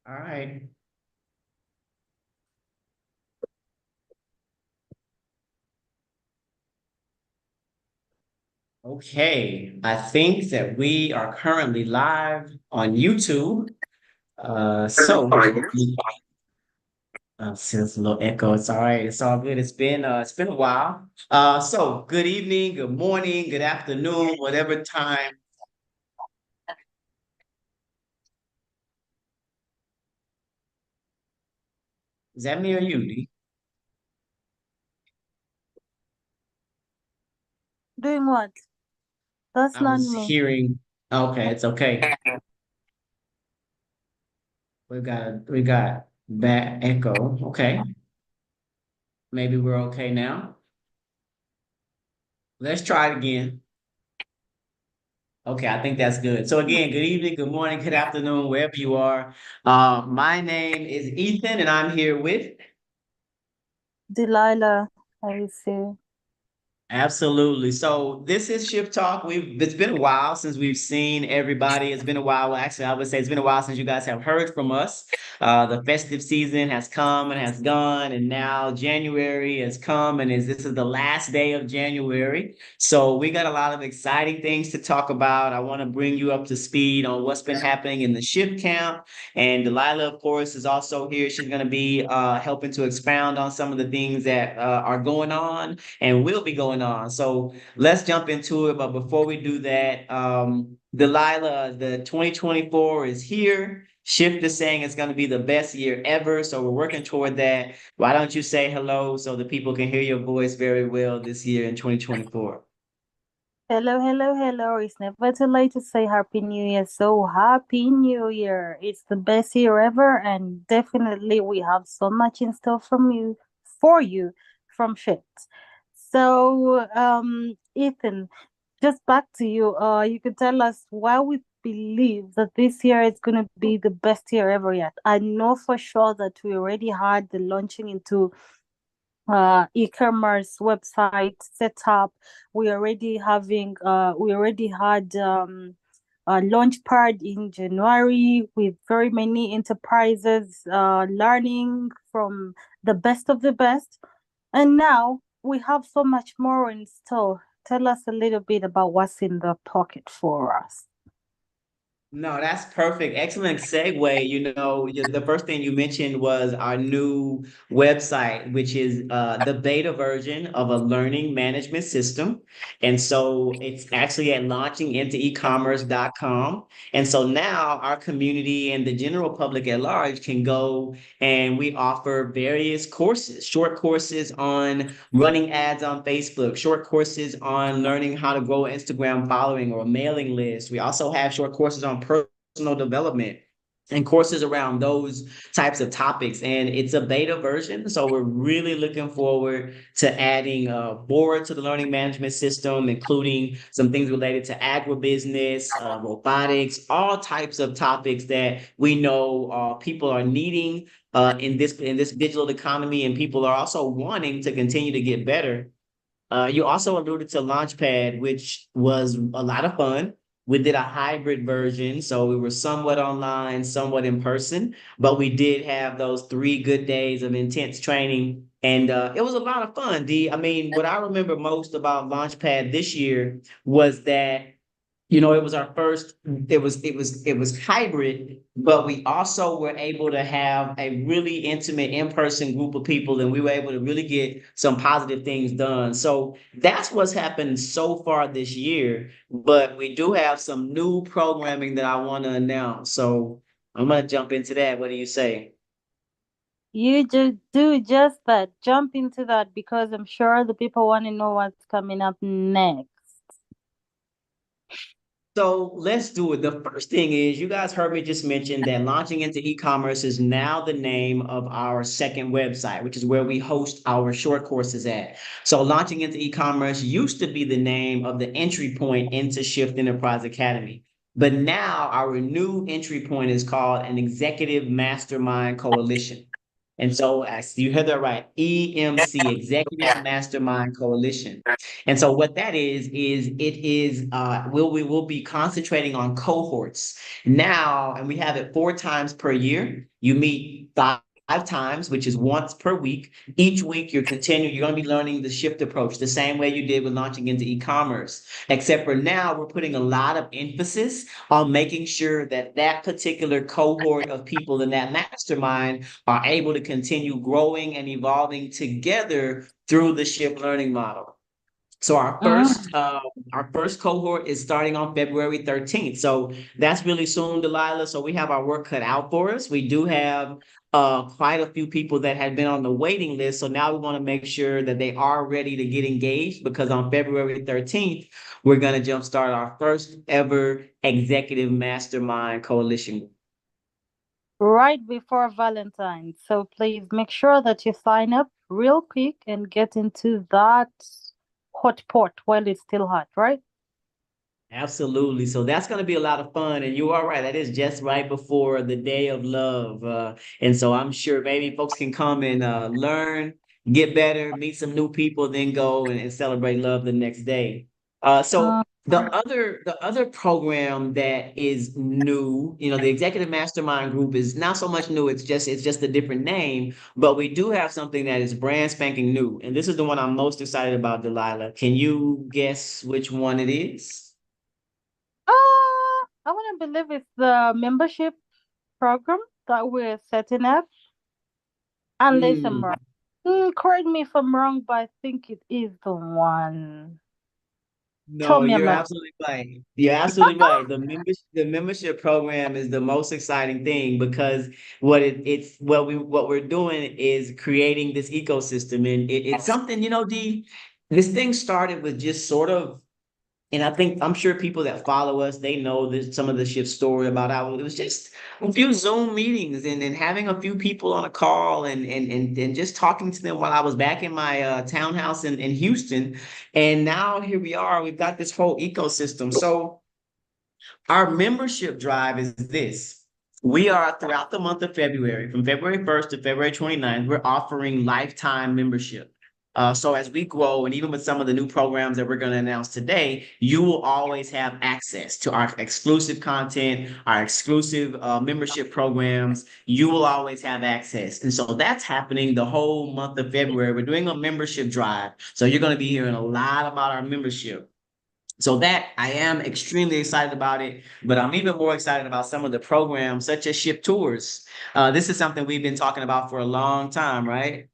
All right. Okay. I think that we are currently live on YouTube. So see, there's a little echo. It's all right. It's all good. It's been a while. So good evening, good morning, good afternoon, whatever time. Is that me or you, Lee? Doing what? That's I not was me. hearing. Okay, it's okay. We got bad echo. Okay. Maybe we're okay now. Let's try it again. Okay, I think that's good. So again, good evening, good morning, good afternoon, wherever you are. My name is Ethan, and I'm here with. Delilah, I see. Absolutely. So this is Shift Talk. It's been a while since we've seen everybody. It's been a while. Well, actually, I would say it's been a while since you guys have heard from us. The festive season has come and has gone, and now January has come, and this is the last day of January. So we got a lot of exciting things to talk about. I want to bring you up to speed on what's been happening in the shift camp. And Delilah, of course, is also here. She's going to be helping to expound on some of the things that are going on and will be going on. So let's jump into it. But before we do that, Delilah, the 2024 is here. Shift is saying it's going to be the best year ever. So we're working toward that. Why don't you say hello so the people can hear your voice very well this year in 2024? Hello, hello, hello. It's never too late to say Happy New Year. So happy New Year. It's the best year ever, and definitely we have so much in store from you for you from Shift. So Ethan, just back to you. You could tell us why we believe that this year is gonna be the best year ever yet. I know for sure that we already had the launching into e-commerce website set up. We already had a launch pad in January with very many enterprises learning from the best of the best. And now we have so much more in store. Tell us a little bit about what's in the pocket for us. No, that's perfect. Excellent segue. The first thing you mentioned was our new website, which is the beta version of a learning management system. And so it's actually at launchingintoecommerce.com. And so now our community and the general public at large can go and we offer various courses, short courses on running ads on Facebook, short courses on learning how to grow an Instagram following or a mailing list. We also have short courses on personal development and courses around those types of topics. And it's a beta version. So we're really looking forward to adding more to the learning management system, including some things related to agribusiness, robotics, all types of topics that we know people are needing in this digital economy, and people are also wanting to continue to get better. You also alluded to Launchpad, which was a lot of fun. We did a hybrid version, so we were somewhat online, somewhat in person, but we did have those 3 good days of intense training, and it was a lot of fun. I mean, what I remember most about Launchpad this year was that it was our first. It was hybrid, but we also were able to have a really intimate in-person group of people, and we were able to really get some positive things done. So that's what's happened so far this year. But we do have some new programming that I want to announce. So I'm gonna jump into that. What do you say? You just do just that. Jump into that because I'm sure the people want to know what's coming up next. So let's do it. The first thing is, you guys heard me just mention that launching into e-commerce is now the name of our second website, which is where we host our short courses at. So launching into e-commerce used to be the name of the entry point into Shift Enterprise Academy. But now our new entry point is called an Executive Mastermind Coalition. And so, as you heard that right, EMC, Executive Mastermind Coalition. And so, what that is it is we will be concentrating on cohorts now, and we have it 4 times per year. You meet five times, which is once per week. Each week, you're going to be learning the shift approach the same way you did with launching into e-commerce, except for now, we're putting a lot of emphasis on making sure that that particular cohort of people in that mastermind are able to continue growing and evolving together through the shift learning model. So Mm. our first cohort is starting on February 13th. So that's really soon, Delilah. So we have our work cut out for us. We do have quite a few people that had been on the waiting list. So now we want to make sure that they are ready to get engaged, because on February 13th, we're going to jumpstart our first ever executive mastermind coalition. Right before Valentine's. So please make sure that you sign up real quick and get into that hot pot while it's still hot, right? Absolutely. So that's going to be a lot of fun. And you are right. That is just right before the day of love. And so I'm sure maybe folks can come and learn, get better, meet some new people, then go and celebrate love the next day. So Mhm. the other program that is new, the Executive Mastermind Group is not so much new. It's just a different name, but we do have something that is brand spanking new. And this is the one I'm most excited about, Delilah. Can you guess which one it is? I want to believe it's the membership program that we're setting up, unless I'm Hmm. wrong. Correct me if I'm wrong, but I think it is the one. Tell No, me I'm you're not. absolutely right. You're absolutely right. The membership program is the most exciting thing, because what we're doing is creating this ecosystem, and it's something, D, this thing started with just sort of, and I'm sure people that follow us, they know this, some of the shift story about how it was just a few Zoom meetings, and having a few people on a call, and just talking to them while I was back in my townhouse in Houston. And now here we are, we've got this whole ecosystem. So our membership drive is this. We are, throughout the month of February, from February 1st to February 29th, we're offering lifetime membership. So as we grow, and even with some of the new programs that we're going to announce today, you will always have access to our exclusive content, our exclusive membership programs. You will always have access. And so that's happening the whole month of February. We're doing a membership drive. So you're going to be hearing a lot about our membership. So that, I am extremely excited about it, but I'm even more excited about some of the programs such as Ship Tours. This is something we've been talking about for a long time, right?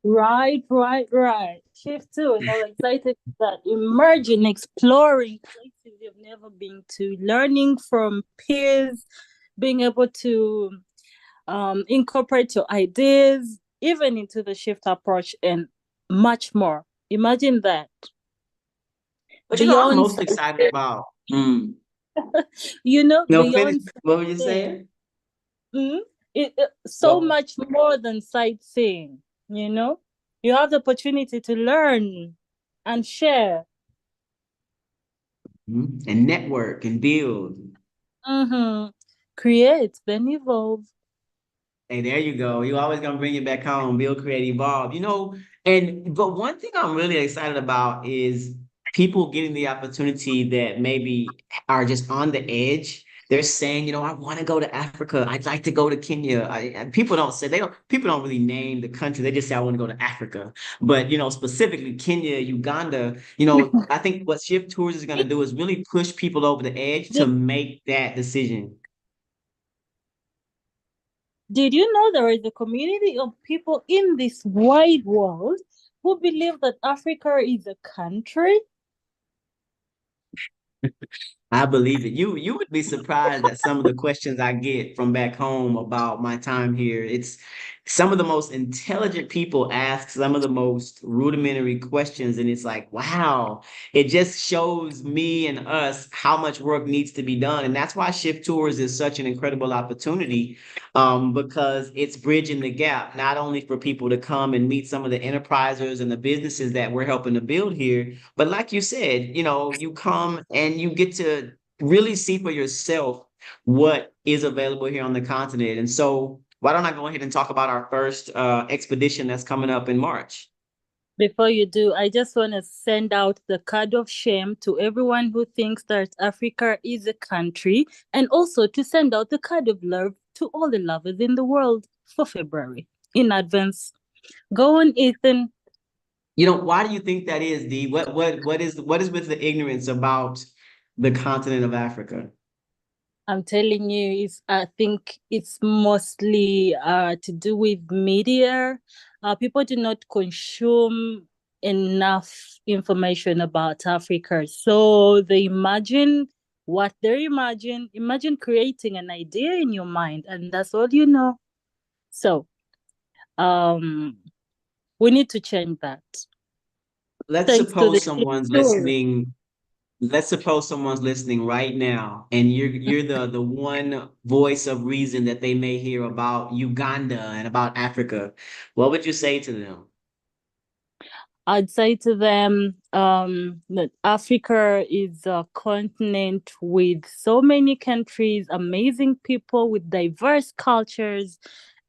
Right, right, right. Shift two is all excited that emerging, exploring places you've never been to, learning from peers, being able to incorporate your ideas even into the shift approach and much more. Imagine that But I'm beyond, most excited about. Mm. No, finish. beyond What were you sightseeing, saying? mm, so Well, much more than sightseeing. You have the opportunity to learn and share. and network and build. Mm-hmm. Create, then evolve. Hey, there you go. You always gonna bring it back home, build, create, evolve. And but one thing I'm really excited about is people getting the opportunity that maybe are just on the edge. They're saying, I want to go to Africa. I'd like to go to Kenya. And people don't really name the country. They just say, I want to go to Africa. But, specifically Kenya, Uganda, I think what Shift Tours is going to do is really push people over the edge to Did, make that decision. did you know there is a community of people in this wide world who believe that Africa is a country? I believe it. You would be surprised at some of the questions I get from back home about my time here. It's some of the most intelligent people ask some of the most rudimentary questions, and it's like, wow, it just shows me and us how much work needs to be done. And that's why Shift Tours is such an incredible opportunity, because it's bridging the gap, not only for people to come and meet some of the enterprisers and the businesses that we're helping to build here, but like you said, you come and you get to really see for yourself what is available here on the continent. And so why don't I go ahead and talk about our first expedition that's coming up in March? Before you do, I just want to send out the card of shame to everyone who thinks that Africa is a country, and also to send out the card of love to all the lovers in the world for February in advance. Go on, Ethan. You know, why do you think that is, D? What is with the ignorance about the continent of Africa? I'm telling you, I think it's mostly to do with media. People do not consume enough information about Africa. So they imagine what they imagine. Imagine creating an idea in your mind, and that's all you know. So um we need to change that. Let's Thanks to suppose the someone's tour. listening. Let's suppose someone's listening right now, and you're the one voice of reason that they may hear about Uganda and about Africa. What would you say to them? I'd say to them that Africa is a continent with so many countries, amazing people with diverse cultures.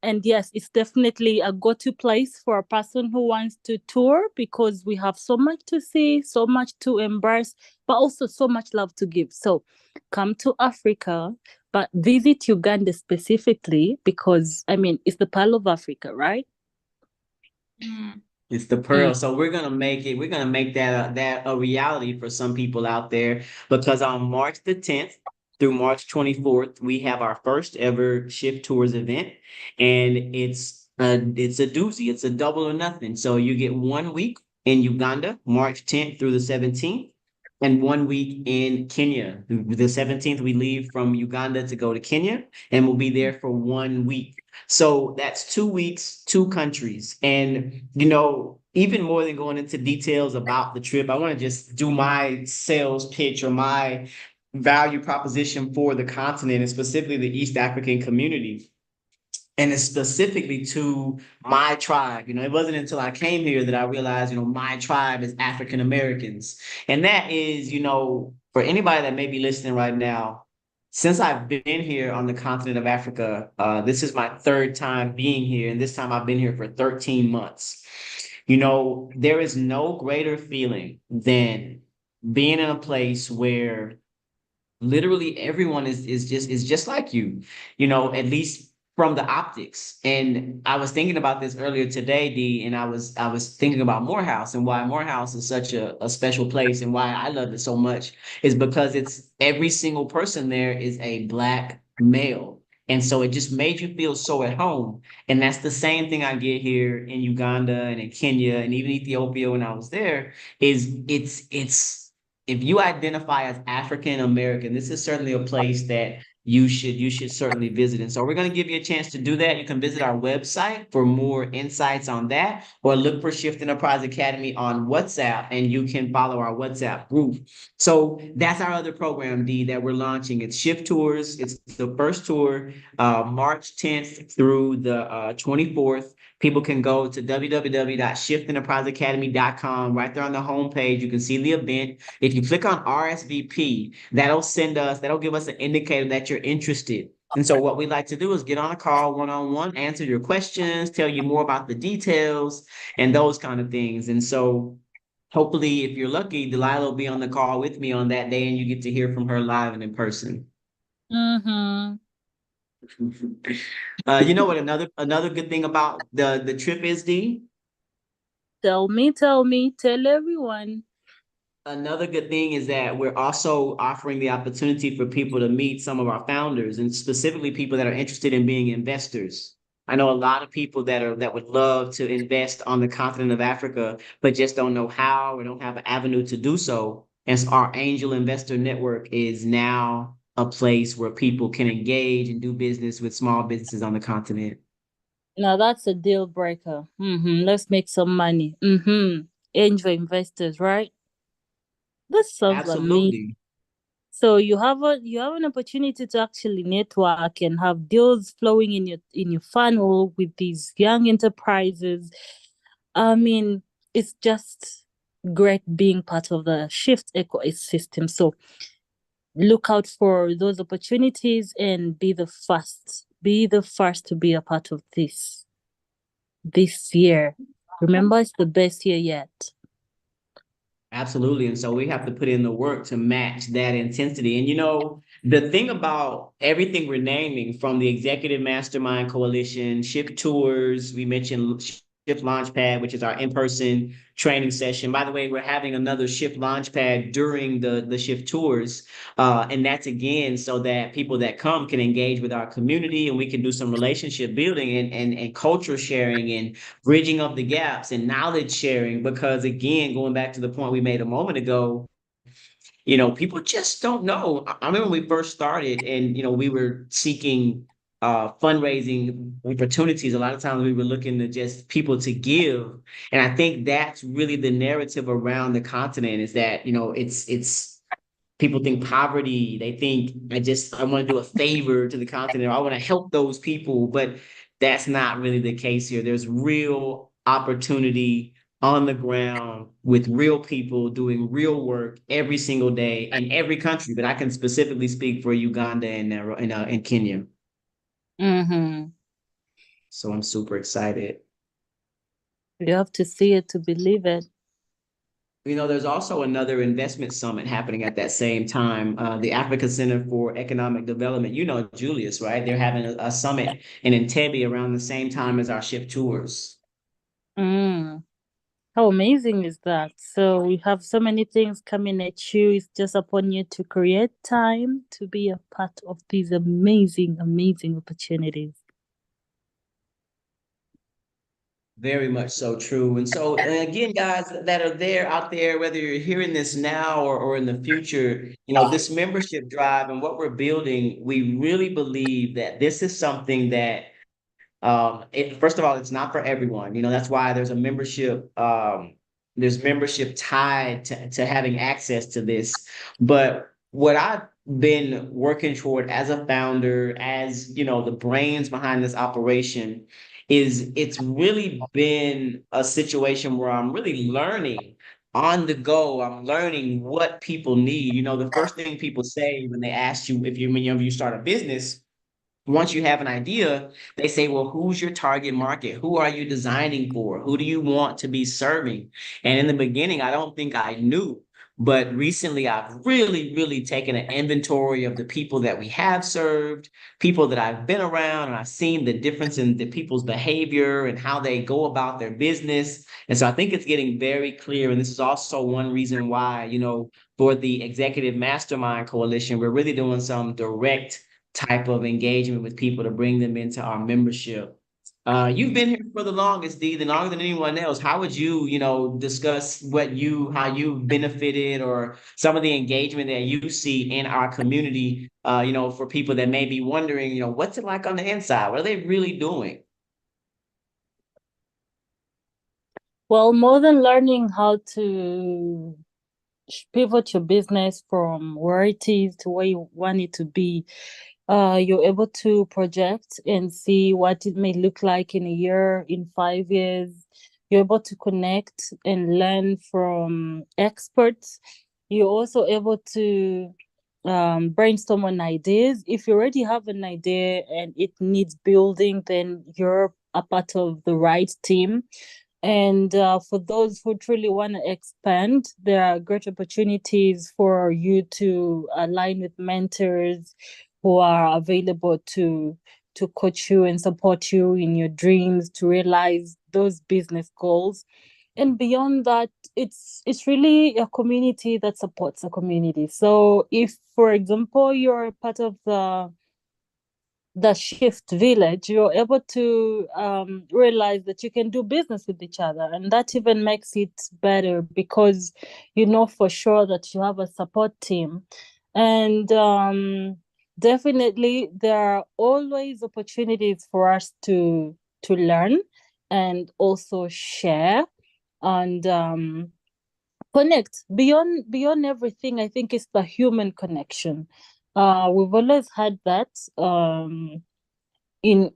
And yes, it's definitely a go-to place for a person who wants to tour because we have so much to see, so much to embrace, but also so much love to give. So come to Africa, but visit Uganda specifically because, I mean, it's the Pearl of Africa, right? It's the Mm. pearl. So we're gonna make that a reality for some people out there because on March the 10th through March 24th, we have our first ever Shift Tours event. And it's a doozy, it's a double or nothing. So you get 1 week in Uganda, March 10th through the 17th, and 1 week in Kenya. The 17th, we leave from Uganda to go to Kenya, and we'll be there for 1 week. So that's 2 weeks, two countries. And, even more than going into details about the trip, I want to just do my sales pitch or my value proposition for the continent and specifically the East African community. And it's specifically to my tribe. It wasn't until I came here that I realized, my tribe is African Americans. And that is, for anybody that may be listening right now, since I've been here on the continent of Africa, this is my third time being here, and this time I've been here for 13 months. There is no greater feeling than being in a place where literally everyone is just like you, at least from the optics. And I was thinking about this earlier today, D, and I was thinking about Morehouse and why Morehouse is such a special place and why I love it so much is because it's every single person there is a Black male. And so it just made you feel so at home. And that's the same thing I get here in Uganda and in Kenya and even Ethiopia when I was there, is it's if you identify as African American, this is certainly a place that you should certainly visit. And so we're going to give you a chance to do that. You can visit our website for more insights on that, or look for Shift Enterprise Academy on WhatsApp, and you can follow our WhatsApp group. So that's our other program, D, that we're launching. It's Shift Tours. It's the first tour, March 10th through the 24th. People can go to www.shiftenterpriseacademy.com. Right there on the homepage, you can see the event. If you click on RSVP, that'll give us an indicator that you're interested. And so what we like to do is get on a call one-on-one, answer your questions, tell you more about the details and those kind of things. And so hopefully, if you're lucky, Delilah will be on the call with me on that day and you get to hear from her live and in person. Mm-hmm. You know what another good thing about the trip is, D? Tell me, tell everyone. Another good thing is that we're also offering the opportunity for people to meet some of our founders and specifically people that are interested in being investors. I know a lot of people that would love to invest on the continent of Africa, but just don't know how or don't have an avenue to do so. And so our Angel Investor Network is now a place where people can engage and do business with small businesses on the continent. Now that's a deal breaker. Let's make some money. Angel investors, right? That sounds amazing. Absolutely. So you have an opportunity to actually network and have deals flowing in your funnel with these young enterprises. I mean, it's just great being part of the Shift ecosystem. So look out for those opportunities and be the first be the first to be a part of this year. Remember, it's the best year yet. Absolutely. And so we have to put in the work to match that intensity. And the thing about everything we're naming, from the Executive Mastermind Coalition, Shift Tours, we mentioned Shift Launchpad, which is our in-person training session. By the way, we're having another Shift Launchpad during the Shift Tours. And that's again so that people that come can engage with our community, and we can do some relationship building and culture sharing and bridging of the gaps and knowledge sharing. Because again, going back to the point we made a moment ago, people just don't know. I remember when we first started and, we were seeking fundraising opportunities. A lot of times we were looking to just people to give. And I think that's really the narrative around the continent, is that, it's people think poverty. They think I want to do a favor to the continent. Or I want to help those people, but that's not really the case here. There's real opportunity on the ground with real people doing real work every single day in every country. But I can specifically speak for Uganda and Kenya. Mm-hmm. So I'm super excited. You have to see it to believe it. There's also another investment summit happening at that same time, the Africa Center for Economic Development. Julius, right? They're having a summit in Entebbe around the same time as our Shift Tours. Mm. How amazing is that? So we have so many things coming at you. It's just upon you to create time to be a part of these amazing, amazing opportunities. Very much so true. And so, again, guys that are out there, whether you're hearing this now or in the future, this membership drive and what we're building, we really believe that this is something that, first of all, it's not for everyone. That's why there's membership tied to having access to this. But what I've been working toward as a founder, as the brains behind this operation, is it's really been a situation where I'm really learning on the go. I'm learning what people need. The first thing people say when they ask you if you start a business, once you have an idea, they say, well, who's your target market? Who are you designing for? Who do you want to be serving? And in the beginning, I don't think I knew. But recently, I've really, really taken an inventory of the people that we have served, people that I've been around, and I've seen the difference in the people's behavior and how they go about their business. And so I think it's getting very clear. And this is also one reason why, for the Executive Mastermind Coalition, we're really doing some direct type of engagement with people to bring them into our membership. You've been here for the longest, Dee, longer than anyone else. How would you, discuss how you benefited, or some of the engagement that you see in our community, for people that may be wondering, what's it like on the inside? What are they really doing? Well, more than learning how to pivot your business from where it is to where you want it to be, you're able to project and see what it may look like in a year, in 5 years. You're able to connect and learn from experts. You're also able to brainstorm on ideas. If you already have an idea and it needs building, then you're a part of the right team. And for those who truly want to expand, there are great opportunities for you to align with mentors who are available to coach you and support you in your dreams to realize those business goals. And beyond that, it's really a community that supports a community. So if, for example, you're part of the Shift Village, you're able to realize that you can do business with each other. And that even makes it better because you know for sure that you have a support team. And definitely, there are always opportunities for us to learn and also share and connect. Beyond everything, I think it's the human connection. We've always had that in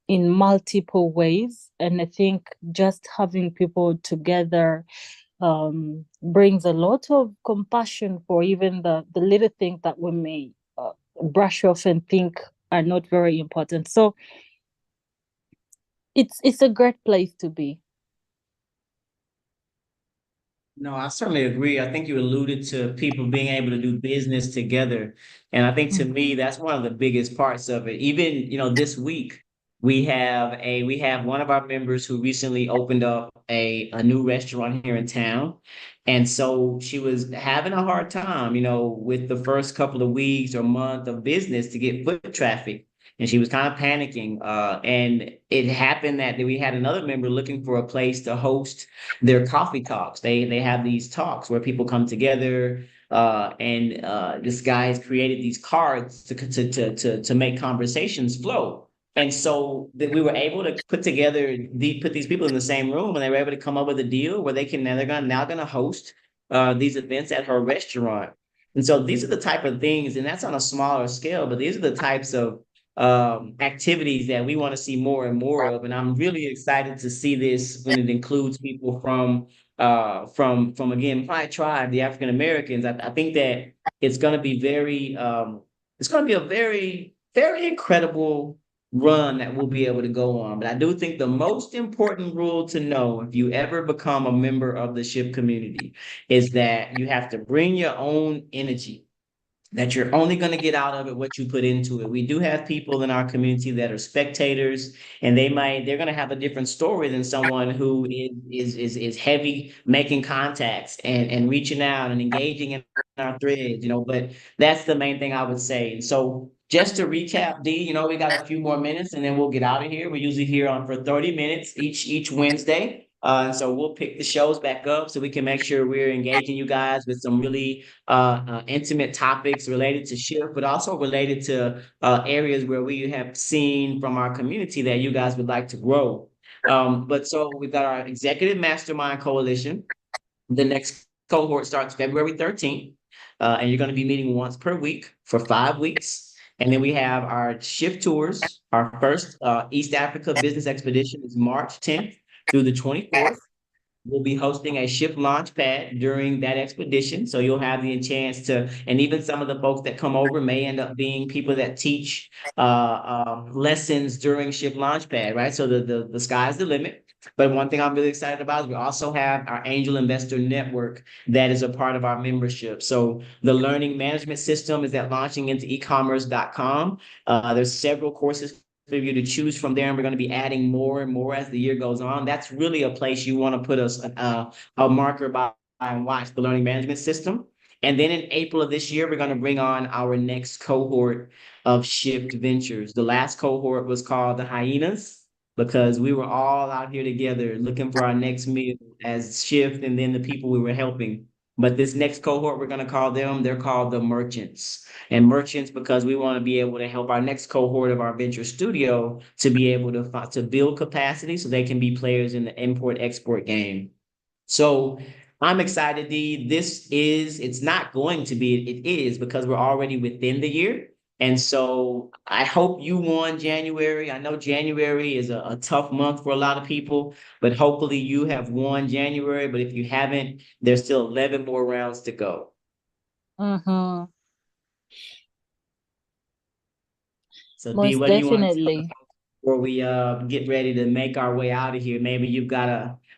multiple ways, and I think just having people together brings a lot of compassion for even the little thing that we may brush off and think are not very important. So it's a great place to be. No, I certainly agree. I think you alluded to people being able to do business together. And I think to Mm. me, that's one of the biggest parts of it. Even, this week, we have one of our members who recently opened up a new restaurant here in town. And so she was having a hard time, with the first couple of weeks or month of business to get foot traffic. And she was kind of panicking. And it happened that we had another member looking for a place to host their coffee talks. They have these talks where people come together, and this guy has created these cards to make conversations flow. And so that we were able to put these people in the same room, and they were able to come up with a deal where they're gonna host these events at her restaurant. And so these are the type of things, and that's on a smaller scale, but these are the types of activities that we want to see more and more of. And I'm really excited to see this when it includes people from again my tribe, the African Americans. I think that it's going to be it's going to be a very very incredible run that we'll be able to go on. But I do think the most important rule to know if you ever become a member of the ship community is that you have to bring your own energy, that you're only going to get out of it what you put into it. We do have people in our community that are spectators, and they're going to have a different story than someone who is heavy making contacts and reaching out and engaging in our threads, but that's the main thing I would say. And so just to recap, D, we got a few more minutes and then we'll get out of here. We're usually here on for 30 minutes each Wednesday. And so we'll pick the shows back up so we can make sure we're engaging you guys with some really intimate topics related to shift, but also related to areas where we have seen from our community that you guys would like to grow. But so we've got our Executive Mastermind Coalition. The next cohort starts February 13th, and you're going to be meeting once per week for 5 weeks. And then we have our shift tours. Our first East Africa business expedition is March 10th through the 24th. We'll be hosting a shift launch pad during that expedition. So you'll have the chance to, and even some of the folks that come over may end up being people that teach lessons during shift launch pad, right? So the sky's the limit. But one thing I'm really excited about is we also have our angel investor network that is a part of our membership. So the learning management system is at launchingintoecommerce.com. There's several courses for you to choose from there, and we're going to be adding more and more as the year goes on. That's really a place you want to put a marker by and watch the learning management system. And then in April of this year, we're going to bring on our next cohort of Shift Ventures. The last cohort was called the Hyenas because we were all out here together looking for our next meal as Shift and then the people we were helping. But this next cohort, we're going to call them, they're called the Merchants. And merchants because we want to be able to help our next cohort of our venture studio to be able to build capacity so they can be players in the import export game. So I'm excited, D. It's not going to be, it is because we're already within the year. And so I hope you won January. I know January is a tough month for a lot of people, but hopefully you have won January. But if you haven't, there's still 11 more rounds to go. Mm-hmm. So D, Most what do you want to tell definitely. before we get ready to make our way out of here? Maybe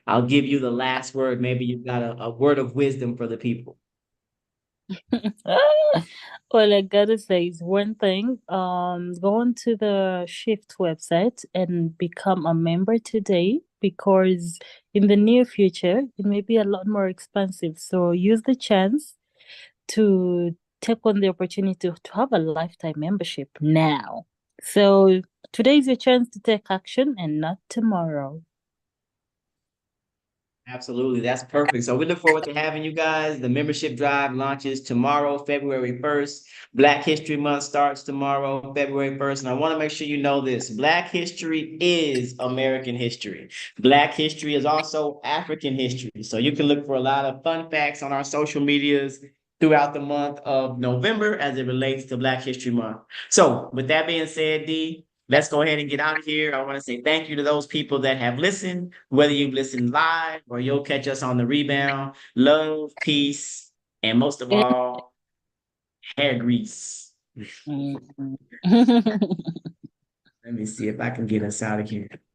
I'll give you the last word. Maybe you've got a word of wisdom for the people. All I gotta say is one thing. Go on to the Shift website and become a member today because in the near future it may be a lot more expensive. So use the chance to take on the opportunity to have a lifetime membership now. So today is your chance to take action and not tomorrow. Absolutely. That's perfect. So we look forward to having you guys. The membership drive launches tomorrow, February 1st. Black History Month starts tomorrow, February 1st. And I want to make sure you know this. Black history is American history. Black history is also African history. So you can look for a lot of fun facts on our social medias throughout the month of November as it relates to Black History Month. So with that being said, D, let's go ahead and get out of here. I want to say thank you to those people that have listened, whether you've listened live or you'll catch us on the rebound. Love, peace, and most of And all, hair grease. Mhm. Let me see if I can get us out of here.